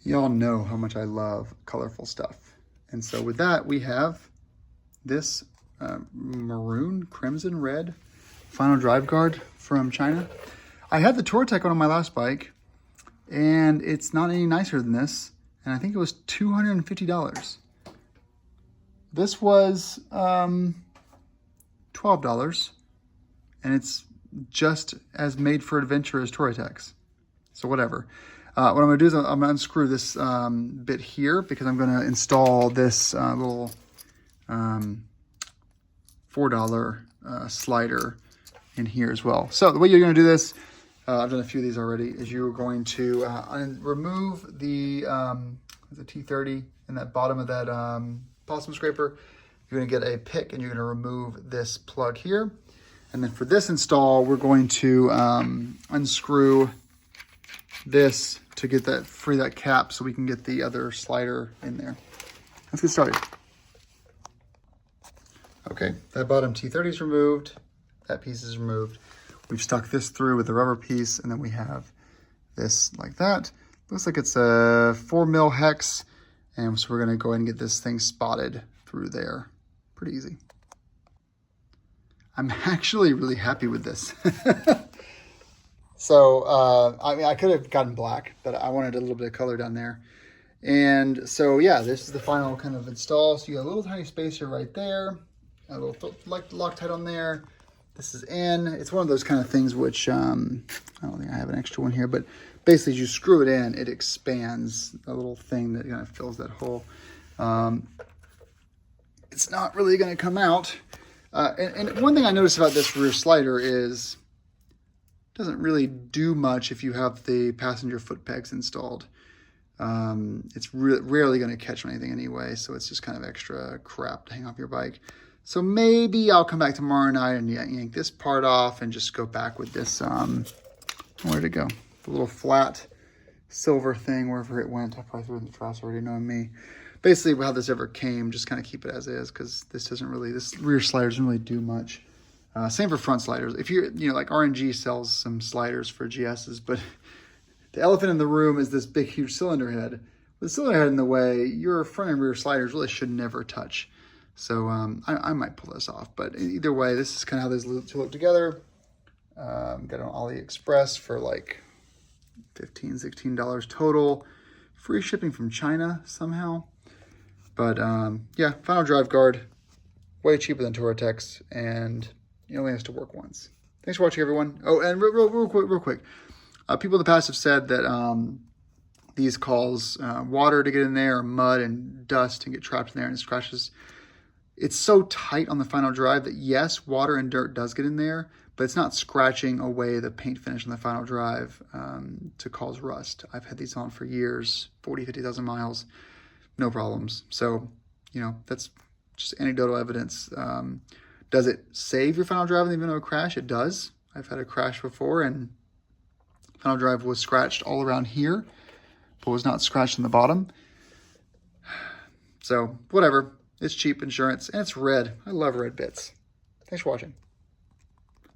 Y'all know how much I love colorful stuff. And so with that, we have this maroon, crimson red final drive guard from China. I had the Touratech on my last bike, and it's not any nicer than this. And I think it was $250. This was $12, and it's just as made for adventure as Touratech's. So whatever. What I'm going to do is I'm going to unscrew this bit here because I'm going to install this little $4 slider in here as well. So the way you're going to do this, I've done a few of these already, is you're going to remove the T30 in that bottom of that possum scraper. You're going to get a pick and you're going to remove this plug here. And then for this install, we're going to unscrew this to get that, free that cap so we can get the other slider in there. Let's get started. Okay, that bottom T30 is removed. That piece is removed. We've stuck this through with the rubber piece, and then we have this like that. Looks like it's a 4mm hex, and so we're gonna go ahead and get this thing spotted through there. Pretty easy. I'm actually really happy with this. So, I mean, I could have gotten black, but I wanted a little bit of color down there. And so, yeah, this is the final kind of install. So you got a little tiny spacer right there, a little Loctite on there. This is in. It's one of those kind of things which, I don't think I have an extra one here, but basically as you screw it in, it expands a little thing that kind of fills that hole. It's not really going to come out. And one thing I noticed about this rear slider is it doesn't really do much if you have the passenger foot pegs installed. It's rarely going to catch anything anyway, so it's just kind of extra crap to hang off your bike. So maybe I'll come back tomorrow night and yank this part off and just go back with this, where'd it go? The little flat silver thing, wherever it went. I probably threw it in the trash already, knowing me. Basically, how this ever came, just kind of keep it as is, because this rear slider doesn't really do much. Same for front sliders. If you're, like RNG sells some sliders for GSs, but the elephant in the room is this big, huge cylinder head. With the cylinder head in the way, your front and rear sliders really should never touch. So I might pull this off, but either way, this is kind of how these two look together. Got it on AliExpress for like $15, $16 total. Free shipping from China somehow. But yeah, final drive guard, way cheaper than Touratech's, and it only has to work once. Thanks for watching, everyone. Oh, and real quick. People in the past have said that these cause water to get in there, or mud and dust and get trapped in there, and it scratches. It's so tight on the final drive that yes, water and dirt does get in there, but it's not scratching away the paint finish on the final drive to cause rust. I've had these on for years, 40, 50,000 miles, no problems. So, that's just anecdotal evidence. Does it save your final drive in the event of a crash? It does. I've had a crash before, and final drive was scratched all around here, but was not scratched in the bottom. So, whatever. It's cheap insurance, and it's red. I love red bits. Thanks for watching.